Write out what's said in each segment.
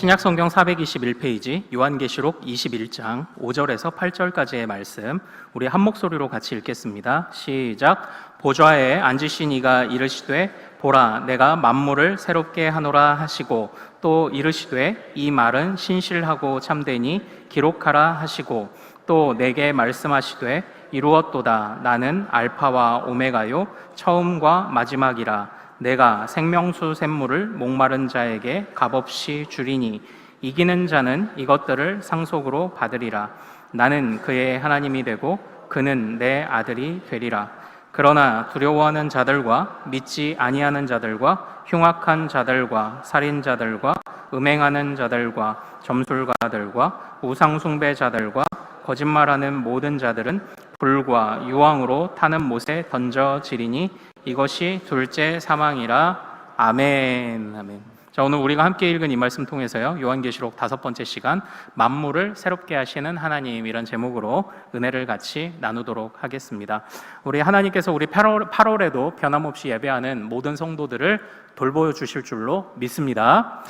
신약 성경 421페이지 요한계시록 21장 5절에서 8절까지의 말씀 우리 한 목소리로 같이 읽겠습니다. 시작. 보좌에 앉으신 이가 이르시되 보라 내가 만물을 새롭게 하노라 하시고 또 이르시되 이 말은 신실하고 참되니 기록하라 하시고 또 내게 말씀하시되 이루었도다 나는 알파와 오메가요 처음과 마지막이라 내가 생명수 샘물을 목마른 자에게 값없이 주리니 이기는 자는 이것들을 상속으로 받으리라. 나는 그의 하나님이 되고 그는 내 아들이 되리라. 그러나 두려워하는 자들과 믿지 아니하는 자들과 흉악한 자들과 살인자들과 음행하는 자들과 점술가들과 우상숭배자들과 거짓말하는 모든 자들은 불과 유황으로 타는 못에 던져지리니 이것이 둘째 사망이라. 아멘. 아멘. 자, 오늘 우리가 함께 읽은 이 말씀 통해서요, 요한계시록 5번째 시간 만물을 새롭게 하시는 하나님, 이런 제목으로 은혜를 같이 나누도록 하겠습니다. 우리 하나님께서 우리 8월에도 변함없이 예배하는 모든 성도들을 돌보여 주실 줄로 믿습니다.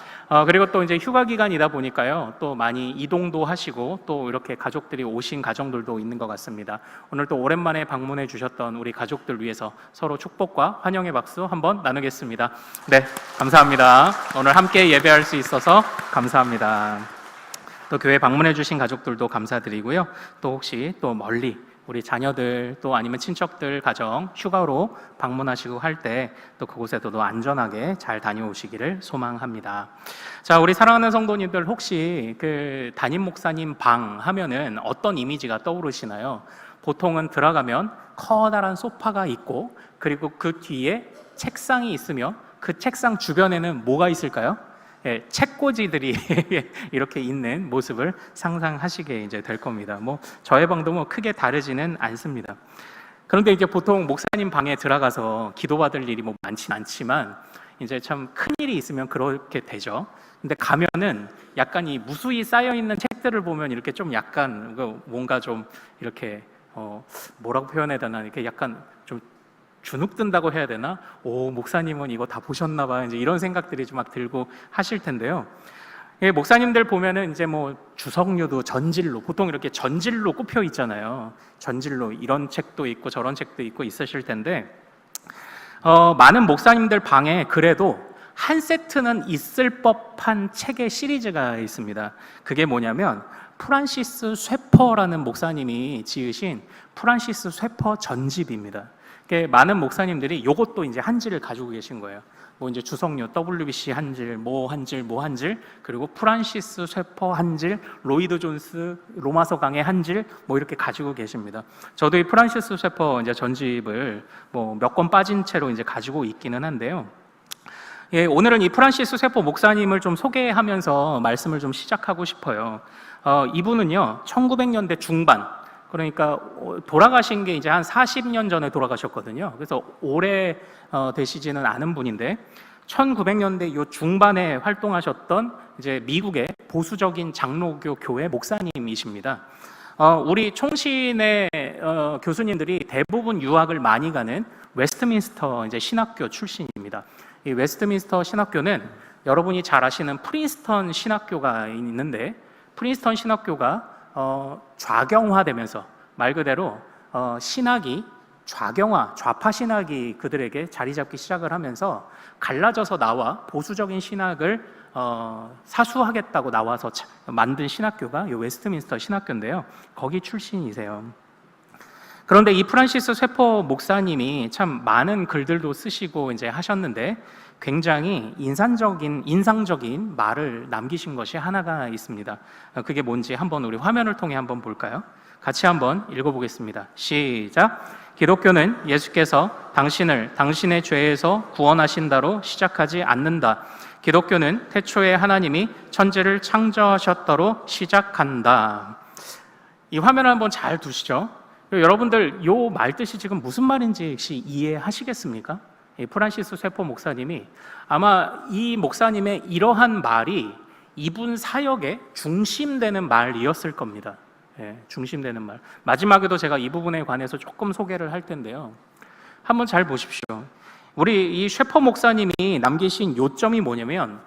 그리고 또 이제 휴가 기간이다 보니까요, 또 많이 이동도 하시고 또 이렇게 가족들이 오신 가정들도 있는 것 같습니다. 오늘 또 오랜만에 방문해 주셨던 우리 가족들 위해서 서로 축복과 환영의 박수 한번 나누겠습니다. 네, 감사합니다. 오늘 함께 예배할 수 있어서 감사합니다. 또 교회 방문해 주신 가족들도 감사드리고요. 또 혹시 또 멀리 우리 자녀들 또 아니면 친척들 가정 휴가로 방문하시고 할 때 또 그곳에도 안전하게 잘 다녀오시기를 소망합니다. 자, 우리 사랑하는 성도님들, 혹시 그 담임 목사님 방 하면은 어떤 이미지가 떠오르시나요? 보통은 들어가면 커다란 소파가 있고 그리고 그 뒤에 책상이 있으면 그 책상 주변에는 뭐가 있을까요? 예, 책꽂이들이 이렇게 있는 모습을 상상하시게 이제 될 겁니다. 저의 방도 크게 다르지는 않습니다. 그런데 이제 보통 목사님 방에 들어가서 기도받을 일이 많지는 않지만 이제 참 큰 일이 있으면 그렇게 되죠. 근데 가면은 약간 이 무수히 쌓여 있는 책들을 보면 이렇게 좀 약간 뭔가 좀 이렇게 뭐라고 표현해야 되나, 이렇게 약간 좀 주눅 든다고 해야 되나? 오, 목사님은 이거 다 보셨나 봐. 이제 이런 생각들이 좀 막 들고 하실 텐데요. 목사님들 보면은 이제 주석류도 전질로, 보통 이렇게 전질로 꼽혀 있잖아요. 전질로 이런 책도 있고 저런 책도 있고 있으실 텐데, 많은 목사님들 방에 그래도 한 세트는 있을 법한 책의 시리즈가 있습니다. 그게 뭐냐면 프란시스 쇠퍼라는 목사님이 지으신 프란시스 쇠퍼 전집입니다. 많은 목사님들이 요것도 이제 한 질을 가지고 계신 거예요. 이제 주석류, WBC 한 질, 한 질, 그리고 프란시스 쇠퍼 한 질, 로이드 존스 로마서 강해 한 질, 이렇게 가지고 계십니다. 저도 이 프란시스 쇠퍼 이제 전집을 몇 권 빠진 채로 이제 가지고 있기는 한데요. 오늘은 이 프란시스 쇠퍼 목사님을 좀 소개하면서 말씀을 좀 시작하고 싶어요. 이분은요, 1900년대 중반, 그러니까 돌아가신 게 이제 한 40년 전에 돌아가셨거든요. 그래서 오래 되시지는 않은 분인데 1900년대 요 중반에 활동하셨던 이제 미국의 보수적인 장로교 교회 목사님이십니다. 우리 총신의 교수님들이 대부분 유학을 많이 가는 웨스트민스터 이제 신학교 출신입니다. 이 웨스트민스터 신학교는 여러분이 잘 아시는 프린스턴 신학교가 있는데, 프린스턴 신학교가 좌경화되면서 말 그대로 신학이 좌경화, 좌파 신학이 그들에게 자리 잡기 시작을 하면서 갈라져서 나와 보수적인 신학을 사수하겠다고 나와서 만든 신학교가 이 웨스트민스터 신학교인데요. 거기 출신이세요. 그런데 이 프란시스 쇠퍼 목사님이 참 많은 글들도 쓰시고 이제 하셨는데 굉장히 인상적인 말을 남기신 것이 하나가 있습니다. 그게 뭔지 한번 우리 화면을 통해 한번 볼까요? 같이 한번 읽어보겠습니다. 시작. 기독교는 예수께서 당신을 당신의 죄에서 구원하신다로 시작하지 않는다. 기독교는 태초에 하나님이 천지를 창조하셨다로 시작한다. 이 화면을 한번 잘 두시죠. 여러분들 요 말뜻이 지금 무슨 말인지 혹시 이해하시겠습니까? 프란시스 쇠퍼 목사님이 아마 이 목사님의 이러한 말이 이분 사역의 중심되는 말이었을 겁니다. 중심되는 말. 마지막에도 제가 이 부분에 관해서 조금 소개를 할 텐데요. 한번 잘 보십시오. 우리 이 쇠퍼 목사님이 남기신 요점이 뭐냐면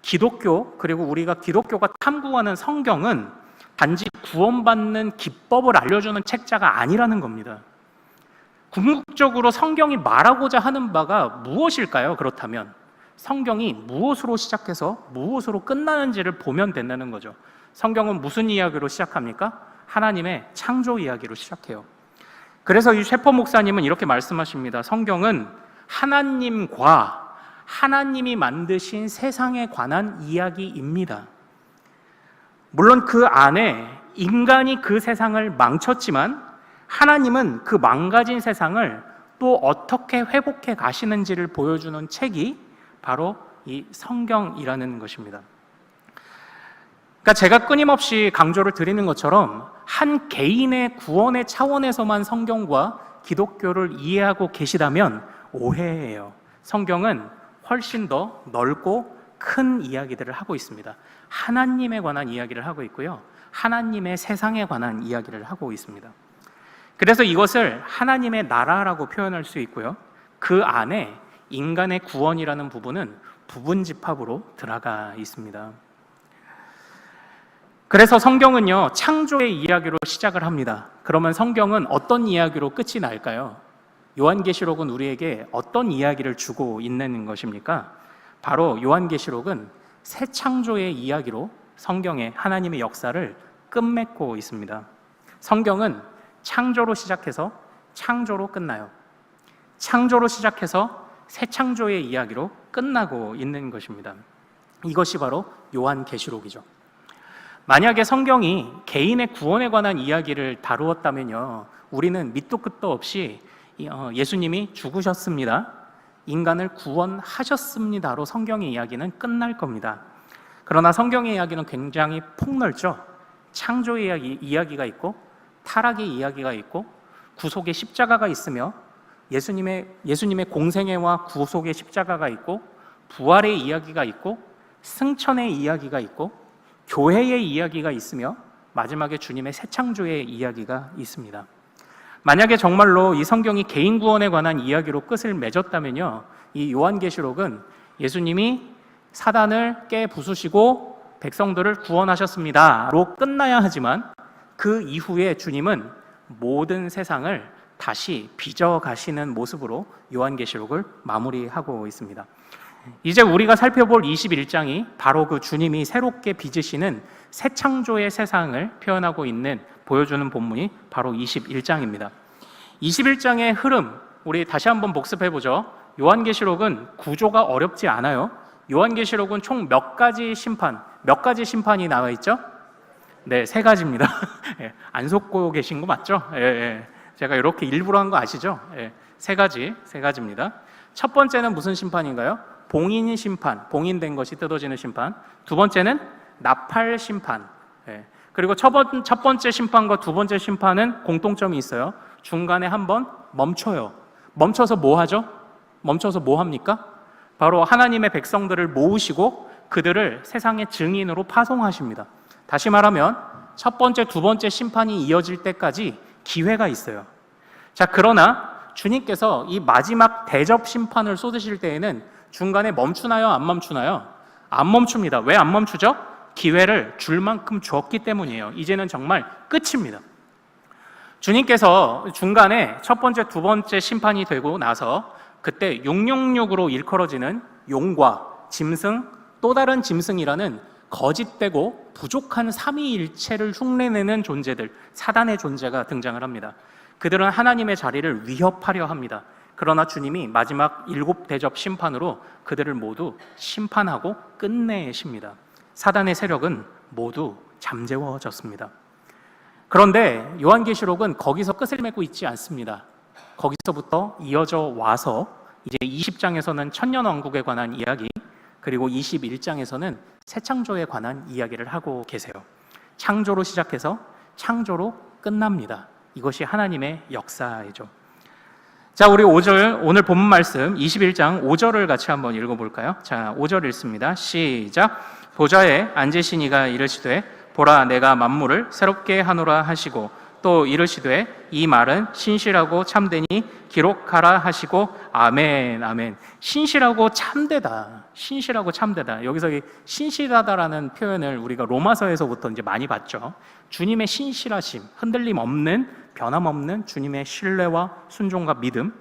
기독교, 그리고 우리가 기독교가 탐구하는 성경은 단지 구원받는 기법을 알려주는 책자가 아니라는 겁니다. 궁극적으로 성경이 말하고자 하는 바가 무엇일까요? 그렇다면 성경이 무엇으로 시작해서 무엇으로 끝나는지를 보면 된다는 거죠. 성경은 무슨 이야기로 시작합니까? 하나님의 창조 이야기로 시작해요. 그래서 이 셰퍼 목사님은 이렇게 말씀하십니다. 성경은 하나님과 하나님이 만드신 세상에 관한 이야기입니다. 물론 그 안에 인간이 그 세상을 망쳤지만 하나님은 그 망가진 세상을 또 어떻게 회복해 가시는지를 보여주는 책이 바로 이 성경이라는 것입니다. 그러니까 제가 끊임없이 강조를 드리는 것처럼 한 개인의 구원의 차원에서만 성경과 기독교를 이해하고 계시다면 오해예요. 성경은 훨씬 더 넓고 큰 이야기들을 하고 있습니다. 하나님에 관한 이야기를 하고 있고요. 하나님의 세상에 관한 이야기를 하고 있습니다. 그래서 이것을 하나님의 나라라고 표현할 수 있고요. 그 안에 인간의 구원이라는 부분은 부분집합으로 들어가 있습니다. 그래서 성경은요, 창조의 이야기로 시작을 합니다. 그러면 성경은 어떤 이야기로 끝이 날까요? 요한계시록은 우리에게 어떤 이야기를 주고 있는 것입니까? 바로 요한계시록은 새 창조의 이야기로 성경의 하나님의 역사를 끝맺고 있습니다. 성경은 창조로 시작해서 창조로 끝나요. 창조로 시작해서 새 창조의 이야기로 끝나고 있는 것입니다. 이것이 바로 요한계시록이죠. 만약에 성경이 개인의 구원에 관한 이야기를 다루었다면요, 우리는 밑도 끝도 없이 예수님이 죽으셨습니다, 인간을 구원하셨습니다로 성경의 이야기는 끝날 겁니다. 그러나 성경의 이야기는 굉장히 폭넓죠. 창조의 이야기가 있고 타락의 이야기가 있고 구속의 십자가가 있으며 예수님의 공생애와 구속의 십자가가 있고 부활의 이야기가 있고 승천의 이야기가 있고 교회의 이야기가 있으며 마지막에 주님의 새 창조의 이야기가 있습니다. 만약에 정말로 이 성경이 개인 구원에 관한 이야기로 끝을 맺었다면요, 이 요한계시록은 예수님이 사단을 깨 부수시고 백성들을 구원하셨습니다로 끝나야 하지만 그 이후에 주님은 모든 세상을 다시 빚어가시는 모습으로 요한계시록을 마무리하고 있습니다. 이제 우리가 살펴볼 21장이 바로 그 주님이 새롭게 빚으시는 새 창조의 세상을 표현하고 있는, 보여주는 본문이 바로 21장입니다. 21장의 흐름, 우리 다시 한번 복습해보죠. 요한계시록은 구조가 어렵지 않아요. 요한계시록은 총 몇 가지 심판이 나와 있죠? 네, 3가지입니다. 안 속고 계신 거 맞죠? 제가 이렇게 일부러 한 거 아시죠? 3가지입니다. 첫 번째는 무슨 심판인가요? 봉인 심판, 봉인된 것이 뜯어지는 심판. 두 번째는 나팔 심판. 그리고 첫 번째 심판과 두 번째 심판은 공통점이 있어요. 중간에 한번 멈춰요. 멈춰서 뭐 하죠? 멈춰서 뭐 합니까? 바로 하나님의 백성들을 모으시고 그들을 세상의 증인으로 파송하십니다. 다시 말하면 첫 번째, 두 번째 심판이 이어질 때까지 기회가 있어요. 자, 그러나 주님께서 이 마지막 대접 심판을 쏟으실 때에는 중간에 멈추나요? 안 멈추나요? 안 멈춥니다. 왜 안 멈추죠? 기회를 줄 만큼 줬기 때문이에요. 이제는 정말 끝입니다. 주님께서 중간에 첫 번째, 두 번째 심판이 되고 나서 그때 666으로 일컬어지는 용과 짐승, 또 다른 짐승이라는 거짓되고 부족한 삼위일체를 흉내내는 존재들, 사단의 존재가 등장을 합니다. 그들은 하나님의 자리를 위협하려 합니다. 그러나 주님이 마지막 7대접 심판으로 그들을 모두 심판하고 끝내십니다. 사단의 세력은 모두 잠재워졌습니다. 그런데 요한계시록은 거기서 끝을 맺고 있지 않습니다. 거기서부터 이어져 와서 이제 20장에서는 천년왕국에 관한 이야기, 그리고 21장에서는 새 창조에 관한 이야기를 하고 계세요. 창조로 시작해서 창조로 끝납니다. 이것이 하나님의 역사이죠. 자, 우리 5절, 오늘 본문 말씀 21장 5절을 같이 한번 읽어볼까요? 자, 5절 읽습니다. 시작. 보좌에 앉으신 이가 이르시되 보라, 내가 만물을 새롭게 하노라 하시고 또 이르시되 이 말은 신실하고 참되니 기록하라 하시고 아멘 아멘. 신실하고 참되다. 신실하고 참되다. 여기서 이 신실하다라는 표현을 우리가 로마서에서부터 이제 많이 봤죠. 주님의 신실하심, 흔들림 없는, 변함없는 주님의 신뢰와 순종과 믿음,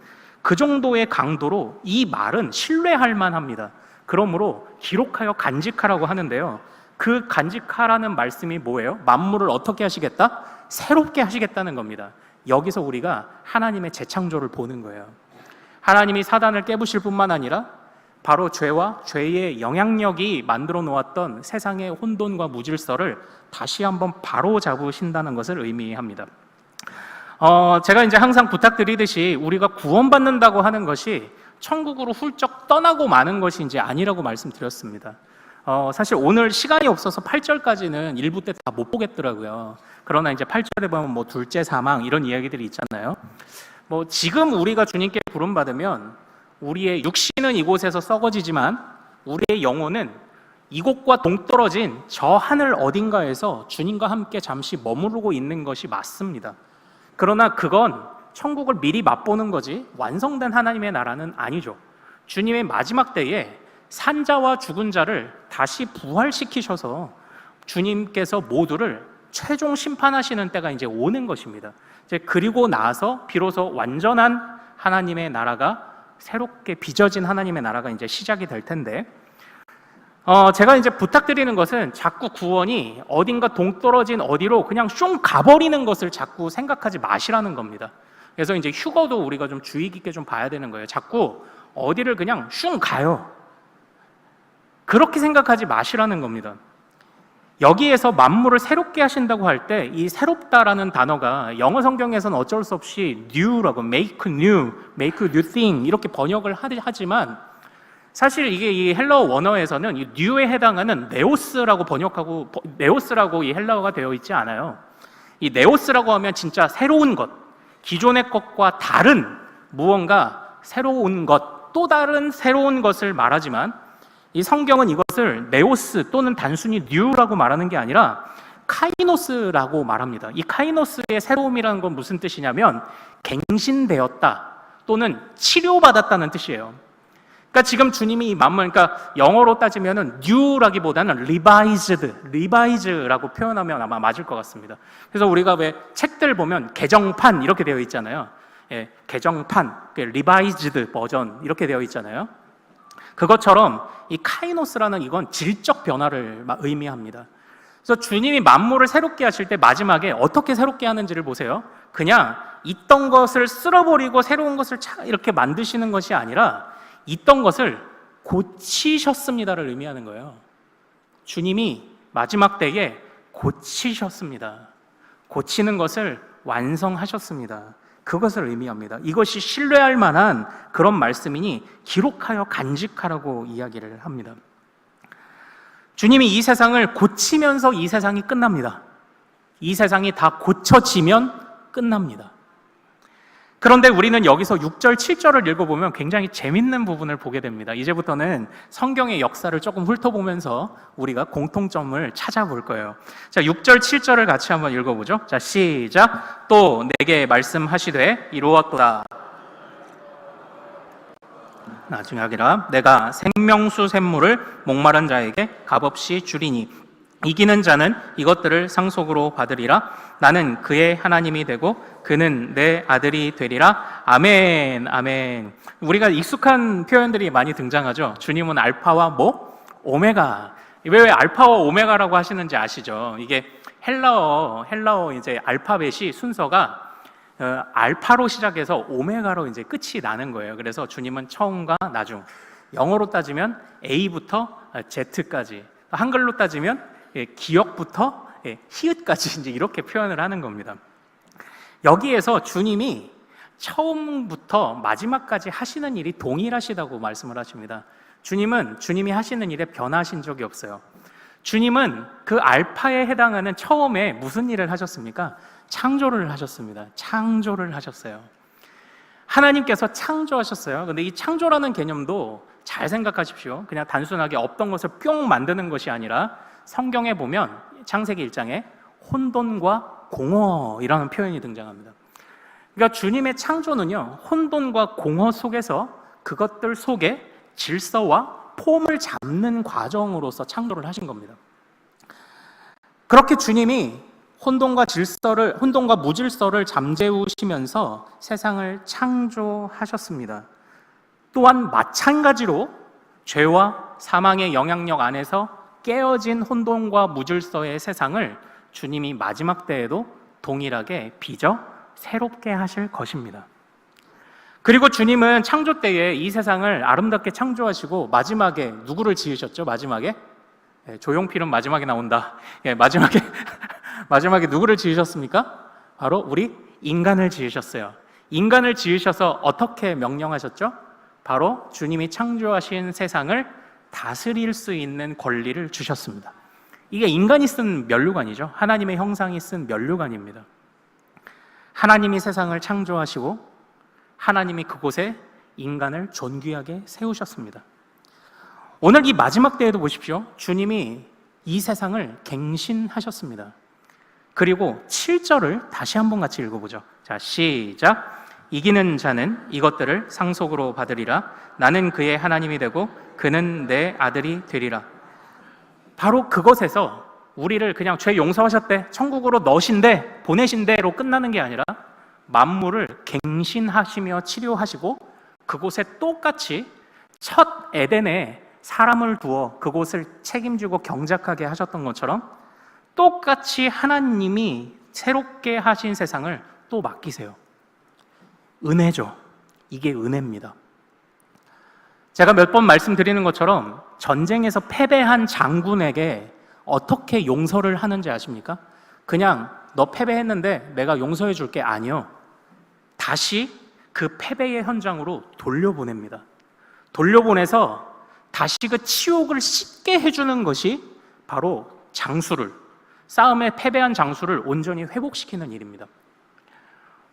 그 정도의 강도로 이 말은 신뢰할 만합니다. 그러므로 기록하여 간직하라고 하는데요, 그 간직하라는 말씀이 뭐예요? 만물을 어떻게 하시겠다? 새롭게 하시겠다는 겁니다. 여기서 우리가 하나님의 재창조를 보는 거예요. 하나님이 사단을 깨부실 뿐만 아니라 바로 죄와 죄의 영향력이 만들어 놓았던 세상의 혼돈과 무질서를 다시 한번 바로 잡으신다는 것을 의미합니다. 제가 이제 항상 부탁드리듯이 우리가 구원받는다고 하는 것이 천국으로 훌쩍 떠나고 마는 것이 이제 아니라고 말씀드렸습니다. 사실 오늘 시간이 없어서 8절까지는 일부 때 다 못 보겠더라고요. 그러나 이제 8절에 보면 뭐 둘째 사망 이런 이야기들이 있잖아요. 뭐 지금 우리가 주님께 부름받으면 우리의 육신은 이곳에서 썩어지지만 우리의 영혼은 이곳과 동떨어진 저 하늘 어딘가에서 주님과 함께 잠시 머무르고 있는 것이 맞습니다. 그러나 그건 천국을 미리 맛보는 거지 완성된 하나님의 나라는 아니죠. 주님의 마지막 때에 산자와 죽은 자를 다시 부활시키셔서 주님께서 모두를 최종 심판하시는 때가 이제 오는 것입니다. 이제 그리고 나서 비로소 완전한 하나님의 나라가, 새롭게 빚어진 하나님의 나라가 이제 시작이 될 텐데, 제가 이제 부탁드리는 것은 자꾸 구원이 어딘가 동떨어진 어디로 그냥 슝 가버리는 것을 자꾸 생각하지 마시라는 겁니다. 그래서 이제 휴거도 우리가 좀 주의 깊게 좀 봐야 되는 거예요. 자꾸 어디를 그냥 슝 가요. 그렇게 생각하지 마시라는 겁니다. 여기에서 만물을 새롭게 하신다고 할 때 이 새롭다라는 단어가 영어 성경에서는 어쩔 수 없이 new라고 make new thing 이렇게 번역을 하지만 사실 이게 이 헬라어 원어에서는 이 new에 해당하는 네오스라고 번역하고 네오스라고 이 헬라어가 되어 있지 않아요. 이 네오스라고 하면 진짜 새로운 것, 기존의 것과 다른 무언가 새로운 것, 또 다른 새로운 것을 말하지만 이 성경은 이것을 네오스 또는 단순히 뉴라고 말하는 게 아니라 카이노스라고 말합니다. 이 카이노스의 새로움이라는 건 무슨 뜻이냐면 갱신되었다 또는 치료받았다는 뜻이에요. 그러니까 지금 주님이 이 만물, 그러니까 영어로 따지면은 new라기보다는 revised라고 표현하면 아마 맞을 것 같습니다. 그래서 우리가 왜 책들 보면 개정판 이렇게 되어 있잖아요. 예, 개정판, revised 버전 이렇게 되어 있잖아요. 그것처럼 이 카이노스라는 이건 질적 변화를 의미합니다. 그래서 주님이 만물을 새롭게 하실 때 마지막에 어떻게 새롭게 하는지를 보세요. 그냥 있던 것을 쓸어버리고 새로운 것을 이렇게 만드시는 것이 아니라 있던 것을 고치셨습니다를 의미하는 거예요. 주님이 마지막 때에 고치셨습니다. 고치는 것을 완성하셨습니다. 그것을 의미합니다. 이것이 신뢰할 만한 그런 말씀이니 기록하여 간직하라고 이야기를 합니다. 주님이 이 세상을 고치면서 이 세상이 끝납니다. 이 세상이 다 고쳐지면 끝납니다. 그런데 우리는 여기서 6절, 7절을 읽어보면 굉장히 재밌는 부분을 보게 됩니다. 이제부터는 성경의 역사를 조금 훑어보면서 우리가 공통점을 찾아볼 거예요. 자, 6절, 7절을 같이 한번 읽어보죠. 자, 시작. 또 내게 말씀하시되 이루었도다. 나중에 하기라. 내가 생명수 샘물을 목마른 자에게 값없이 주리니 이기는 자는 이것들을 상속으로 받으리라. 나는 그의 하나님이 되고 그는 내 아들이 되리라. 아멘, 아멘. 우리가 익숙한 표현들이 많이 등장하죠. 주님은 알파와 오메가. 왜 알파와 오메가라고 하시는지 아시죠? 이게 헬라어 이제 알파벳이 순서가 알파로 시작해서 오메가로 이제 끝이 나는 거예요. 그래서 주님은 처음과 나중. 영어로 따지면 A부터 Z까지. 한글로 따지면 기역부터 히읗까지 이제 이렇게 표현을 하는 겁니다. 여기에서 주님이 처음부터 마지막까지 하시는 일이 동일하시다고 말씀을 하십니다. 주님은 주님이 하시는 일에 변하신 적이 없어요. 주님은 그 알파에 해당하는 처음에 무슨 일을 하셨습니까? 창조를 하셨습니다. 창조를 하셨어요. 하나님께서 창조하셨어요. 근데 이 창조라는 개념도 잘 생각하십시오. 그냥 단순하게 없던 것을 뿅 만드는 것이 아니라 성경에 보면 창세기 1장에 혼돈과 공허이라는 표현이 등장합니다. 그러니까 주님의 창조는요, 혼돈과 공허 속에서 그것들 속에 질서와 폼을 잡는 과정으로서 창조를 하신 겁니다. 그렇게 주님이 혼돈과 무질서를 잠재우시면서 세상을 창조하셨습니다. 또한 마찬가지로 죄와 사망의 영향력 안에서 깨어진 혼돈과 무질서의 세상을 주님이 마지막 때에도 동일하게 빚어 새롭게 하실 것입니다. 그리고 주님은 창조 때에 이 세상을 아름답게 창조하시고 마지막에 누구를 지으셨죠? 마지막에? 조용필은 마지막에 나온다. 마지막에 누구를 지으셨습니까? 바로 우리 인간을 지으셨어요. 인간을 지으셔서 어떻게 명령하셨죠? 바로 주님이 창조하신 세상을 다스릴 수 있는 권리를 주셨습니다. 이게 인간이 쓴 면류관이죠. 하나님의 형상이 쓴 면류관입니다. 하나님이 세상을 창조하시고 하나님이 그곳에 인간을 존귀하게 세우셨습니다. 오늘 이 마지막 때에도 보십시오. 주님이 이 세상을 갱신하셨습니다. 그리고 7절을 다시 한번 같이 읽어보죠. 자, 시작. 이기는 자는 이것들을 상속으로 받으리라. 나는 그의 하나님이 되고 그는 내 아들이 되리라. 바로 그것에서 우리를 그냥 죄 용서하셨대, 천국으로 넣으신대, 보내신대로 끝나는 게 아니라 만물을 갱신하시며 치료하시고 그곳에 똑같이 첫 에덴에 사람을 두어 그곳을 책임지고 경작하게 하셨던 것처럼 똑같이 하나님이 새롭게 하신 세상을 또 맡기세요. 은혜죠. 이게 은혜입니다. 제가 몇 번 말씀드리는 것처럼 전쟁에서 패배한 장군에게 어떻게 용서를 하는지 아십니까? 그냥 너 패배했는데 내가 용서해 줄게, 아니요. 다시 그 패배의 현장으로 돌려보냅니다. 돌려보내서 다시 그 치욕을 씻게 해주는 것이 바로 싸움에 패배한 장수를 온전히 회복시키는 일입니다.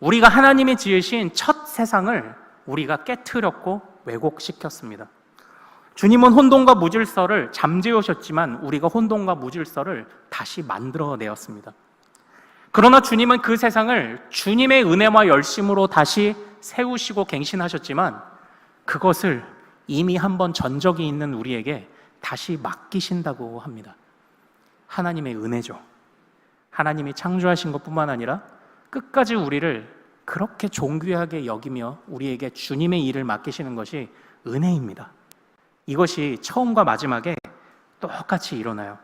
우리가 하나님이 지으신 첫 세상을 우리가 깨트렸고 왜곡시켰습니다. 주님은 혼돈과 무질서를 잠재우셨지만 우리가 혼돈과 무질서를 다시 만들어내었습니다. 그러나 주님은 그 세상을 주님의 은혜와 열심으로 다시 세우시고 갱신하셨지만 그것을 이미 한번 전적이 있는 우리에게 다시 맡기신다고 합니다. 하나님의 은혜죠. 하나님이 창조하신 것뿐만 아니라 끝까지 우리를 그렇게 존귀하게 여기며 우리에게 주님의 일을 맡기시는 것이 은혜입니다. 이것이 처음과 마지막에 똑같이 일어나요.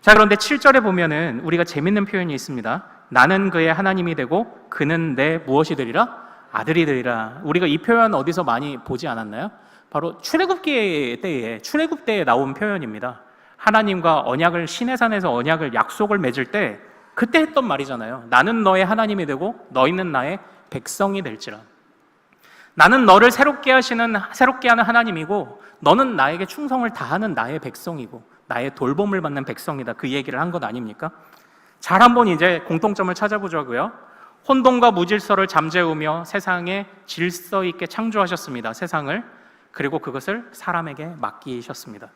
자, 그런데 7절에 보면은 우리가 재밌는 표현이 있습니다. 나는 그의 하나님이 되고 그는 내 무엇이 되리라? 아들이 되리라. 우리가 이 표현 어디서 많이 보지 않았나요? 바로 출애굽 때에 나온 표현입니다. 하나님과 시내산에서 언약을 약속을 맺을 때 그때 했던 말이잖아요. 나는 너의 하나님이 되고 너희는 나의 백성이 될지라. 나는 너를 새롭게 하는 하나님이고 너는 나에게 충성을 다하는 나의 백성이고 나의 돌봄을 받는 백성이다. 그 얘기를 한 것 아닙니까? 잘 한번 이제 공통점을 찾아보자고요. 혼돈과 무질서를 잠재우며 세상에 질서 있게 창조하셨습니다. 세상을. 그리고 그것을 사람에게 맡기셨습니다.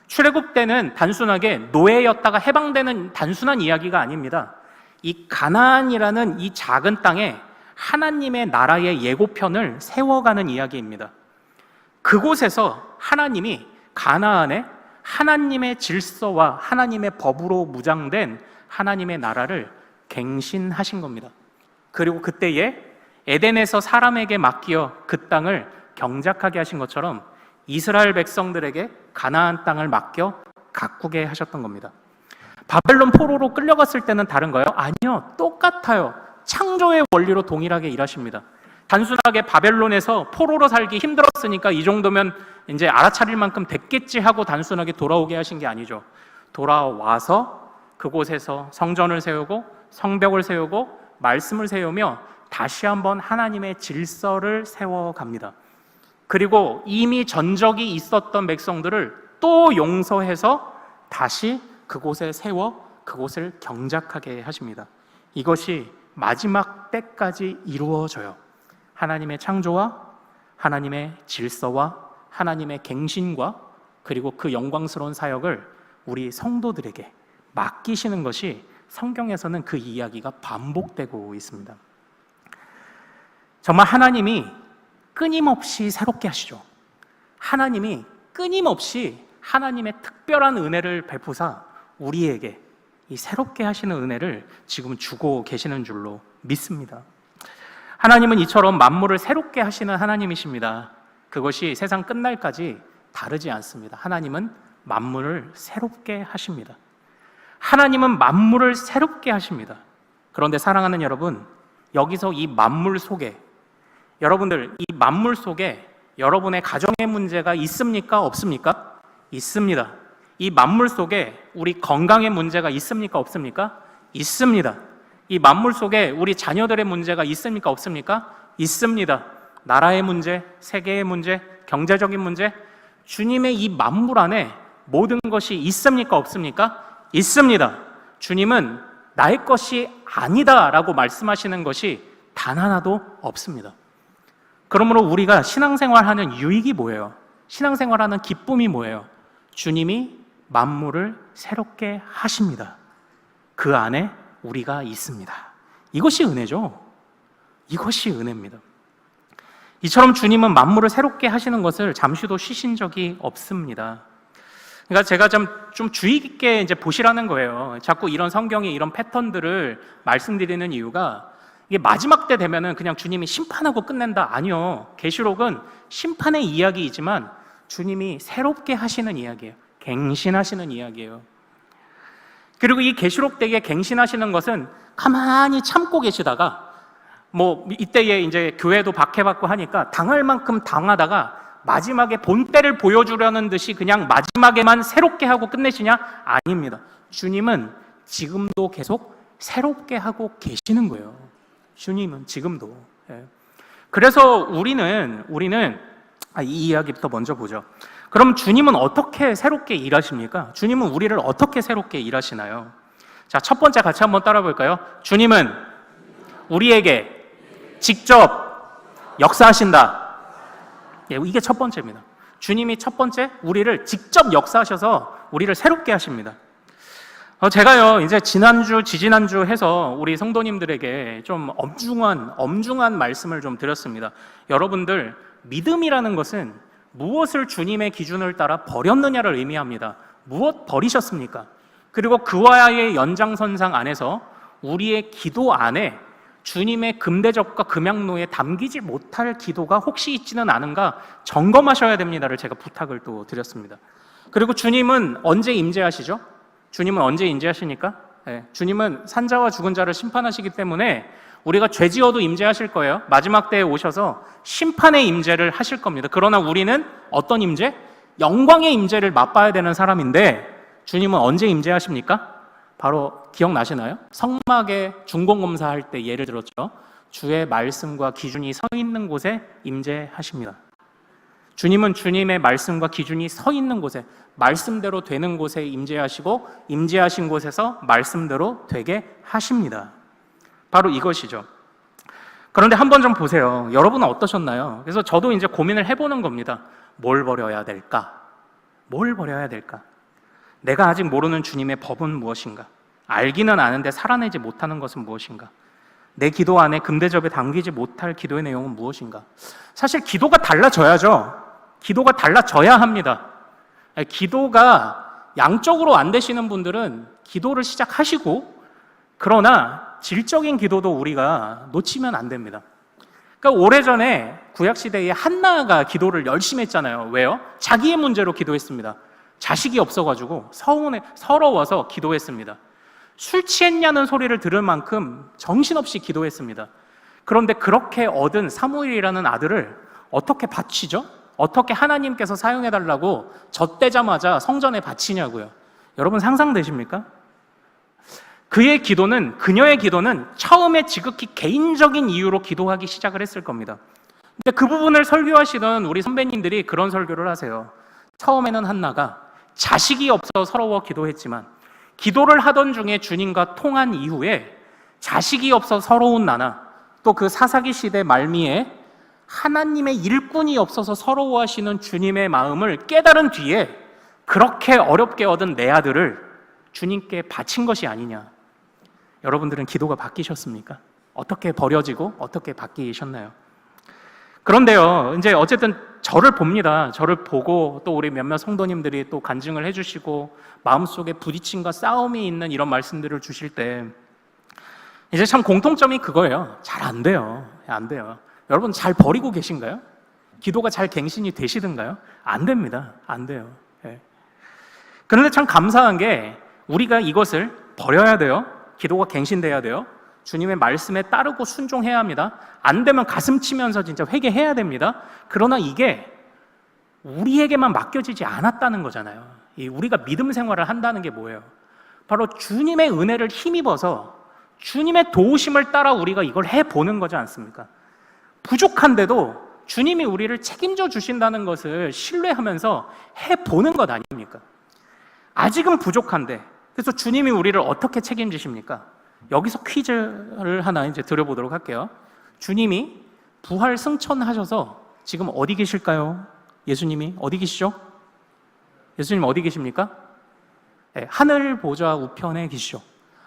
출애굽 때는 단순하게 노예였다가 해방되는 단순한 이야기가 아닙니다. 이 가나안이라는 이 작은 땅에 하나님의 나라의 예고편을 세워가는 이야기입니다. 그곳에서 하나님이 가나안에 하나님의 질서와 하나님의 법으로 무장된 하나님의 나라를 갱신하신 겁니다. 그리고 그때에 에덴에서 사람에게 맡겨 그 땅을 경작하게 하신 것처럼 이스라엘 백성들에게 가나안 땅을 맡겨 가꾸게 하셨던 겁니다. 바벨론 포로로 끌려갔을 때는 다른가요? 아니요, 똑같아요. 창조의 원리로 동일하게 일하십니다. 단순하게 바벨론에서 포로로 살기 힘들었으니까 이 정도면 이제 알아차릴 만큼 됐겠지 하고 단순하게 돌아오게 하신 게 아니죠. 돌아와서 그곳에서 성전을 세우고 성벽을 세우고 말씀을 세우며 다시 한번 하나님의 질서를 세워갑니다. 그리고 이미 전적이 있었던 백성들을 또 용서해서 다시 그곳에 세워 그곳을 경작하게 하십니다. 이것이 마지막 때까지 이루어져요. 하나님의 창조와 하나님의 질서와 하나님의 갱신과 그리고 그 영광스러운 사역을 우리 성도들에게 맡기시는 것이 성경에서는 그 이야기가 반복되고 있습니다. 정말 하나님이 끊임없이 새롭게 하시죠. 하나님이 끊임없이 하나님의 특별한 은혜를 베푸사 우리에게 이 새롭게 하시는 은혜를 지금 주고 계시는 줄로 믿습니다. 하나님은 이처럼 만물을 새롭게 하시는 하나님이십니다. 그것이 세상 끝날까지 다르지 않습니다. 하나님은 만물을 새롭게 하십니다. 하나님은 만물을 새롭게 하십니다. 그런데 사랑하는 여러분, 여기서 이 만물 속에 여러분들, 이 만물 속에 여러분의 가정의 문제가 있습니까? 없습니까? 있습니다. 이 만물 속에 우리 건강의 문제가 있습니까? 없습니까? 있습니다. 이 만물 속에 우리 자녀들의 문제가 있습니까? 없습니까? 있습니다. 나라의 문제, 세계의 문제, 경제적인 문제, 주님의 이 만물 안에 모든 것이 있습니까? 없습니까? 있습니다. 주님은 나의 것이 아니다라고 말씀하시는 것이 단 하나도 없습니다. 그러므로 우리가 신앙생활하는 유익이 뭐예요? 신앙생활하는 기쁨이 뭐예요? 주님이 만물을 새롭게 하십니다. 그 안에 우리가 있습니다. 이것이 은혜죠. 이것이 은혜입니다. 이처럼 주님은 만물을 새롭게 하시는 것을 잠시도 쉬신 적이 없습니다. 그러니까 제가 좀 주의 깊게 이제 보시라는 거예요. 자꾸 이런 성경의 이런 패턴들을 말씀드리는 이유가 이게 마지막 때 되면은 그냥 주님이 심판하고 끝낸다. 아니요. 계시록은 심판의 이야기이지만 주님이 새롭게 하시는 이야기예요. 갱신하시는 이야기예요. 그리고 이 계시록 때에 갱신하시는 것은 가만히 참고 계시다가 뭐 이때에 이제 교회도 박해받고 하니까 당할 만큼 당하다가 마지막에 본때를 보여주려는 듯이 그냥 마지막에만 새롭게 하고 끝내시냐? 아닙니다. 주님은 지금도 계속 새롭게 하고 계시는 거예요. 주님은 지금도. 그래서 우리는 이 이야기부터 먼저 보죠. 그럼 주님은 어떻게 새롭게 일하십니까? 주님은 우리를 어떻게 새롭게 일하시나요? 자, 첫 번째 같이 한번 따라 볼까요? 주님은 우리에게 직접 역사하신다. 이게 첫 번째입니다. 주님이 첫 번째 우리를 직접 역사하셔서 우리를 새롭게 하십니다. 제가요 이제 지난주, 지지난주 해서 우리 성도님들에게 좀 엄중한 말씀을 좀 드렸습니다. 여러분들, 믿음이라는 것은 무엇을 주님의 기준을 따라 버렸느냐를 의미합니다. 무엇 버리셨습니까? 그리고 그와의 연장선상 안에서 우리의 기도 안에 주님의 금대접과 금양로에 담기지 못할 기도가 혹시 있지는 않은가 점검하셔야 됩니다를 제가 부탁을 또 드렸습니다. 그리고 주님은 언제 임재하시죠? 주님은 언제 임재하시니까? 주님은 산자와 죽은 자를 심판하시기 때문에 우리가 죄 지어도 임재하실 거예요. 마지막 때에 오셔서 심판의 임재를 하실 겁니다. 그러나 우리는 어떤 임재? 영광의 임재를 맛봐야 되는 사람인데 주님은 언제 임재하십니까? 바로 기억나시나요? 성막에 중공검사할 때 예를 들었죠. 주의 말씀과 기준이 서 있는 곳에 임재하십니다. 주님은 주님의 말씀과 기준이 서 있는 곳에, 말씀대로 되는 곳에 임재하시고 임재하신 곳에서 말씀대로 되게 하십니다. 바로 이것이죠. 그런데 한번 좀 보세요. 여러분은 어떠셨나요? 그래서 저도 이제 고민을 해보는 겁니다. 뭘 버려야 될까? 뭘 버려야 될까? 내가 아직 모르는 주님의 법은 무엇인가? 알기는 아는데 살아내지 못하는 것은 무엇인가? 내 기도 안에 금대접에 담기지 못할 기도의 내용은 무엇인가? 사실 기도가 달라져야죠. 기도가 달라져야 합니다. 기도가 양적으로 안 되시는 분들은 기도를 시작하시고, 그러나 질적인 기도도 우리가 놓치면 안 됩니다. 그러니까 오래전에 구약시대에 한나가 기도를 열심히 했잖아요. 왜요? 자기의 문제로 기도했습니다. 자식이 없어가지고 서러워서 기도했습니다. 술 취했냐는 소리를 들을 만큼 정신없이 기도했습니다. 그런데 그렇게 얻은 사무엘이라는 아들을 어떻게 바치죠? 어떻게 하나님께서 사용해달라고 젖대자마자 성전에 바치냐고요. 여러분 상상되십니까? 그녀의 기도는 처음에 지극히 개인적인 이유로 기도하기 시작을 했을 겁니다. 근데 그 부분을 설교하시던 우리 선배님들이 그런 설교를 하세요. 처음에는 한나가 자식이 없어 서러워 기도했지만 기도를 하던 중에 주님과 통한 이후에 자식이 없어 서러운 나나, 또 그 사사기 시대 말미에 하나님의 일꾼이 없어서 서러워하시는 주님의 마음을 깨달은 뒤에 그렇게 어렵게 얻은 내 아들을 주님께 바친 것이 아니냐. 여러분들은 기도가 바뀌셨습니까? 어떻게 버려지고 어떻게 바뀌셨나요? 그런데요, 이제 어쨌든 저를 봅니다. 저를 보고 또 우리 몇몇 성도님들이 또 간증을 해주시고 마음속에 부딪힘과 싸움이 있는 이런 말씀들을 주실 때 이제 참 공통점이 그거예요. 잘 안 돼요. 안 돼요. 여러분 잘 버리고 계신가요? 기도가 잘 갱신이 되시던가요? 안 됩니다. 안 돼요. 예. 그런데 참 감사한 게 우리가 이것을 버려야 돼요. 기도가 갱신돼야 돼요. 주님의 말씀에 따르고 순종해야 합니다. 안 되면 가슴 치면서 진짜 회개해야 됩니다. 그러나 이게 우리에게만 맡겨지지 않았다는 거잖아요. 우리가 믿음 생활을 한다는 게 뭐예요? 바로 주님의 은혜를 힘입어서 주님의 도우심을 따라 우리가 이걸 해보는 거지 않습니까? 부족한데도 주님이 우리를 책임져 주신다는 것을 신뢰하면서 해보는 것 아닙니까? 아직은 부족한데, 그래서 주님이 우리를 어떻게 책임지십니까? 여기서 퀴즈를 하나 이제 드려보도록 할게요. 주님이 부활 승천하셔서 지금 어디 계실까요? 예수님이 어디 계시죠? 예수님 어디 계십니까? 네, 하늘 보좌 우편에 계시죠.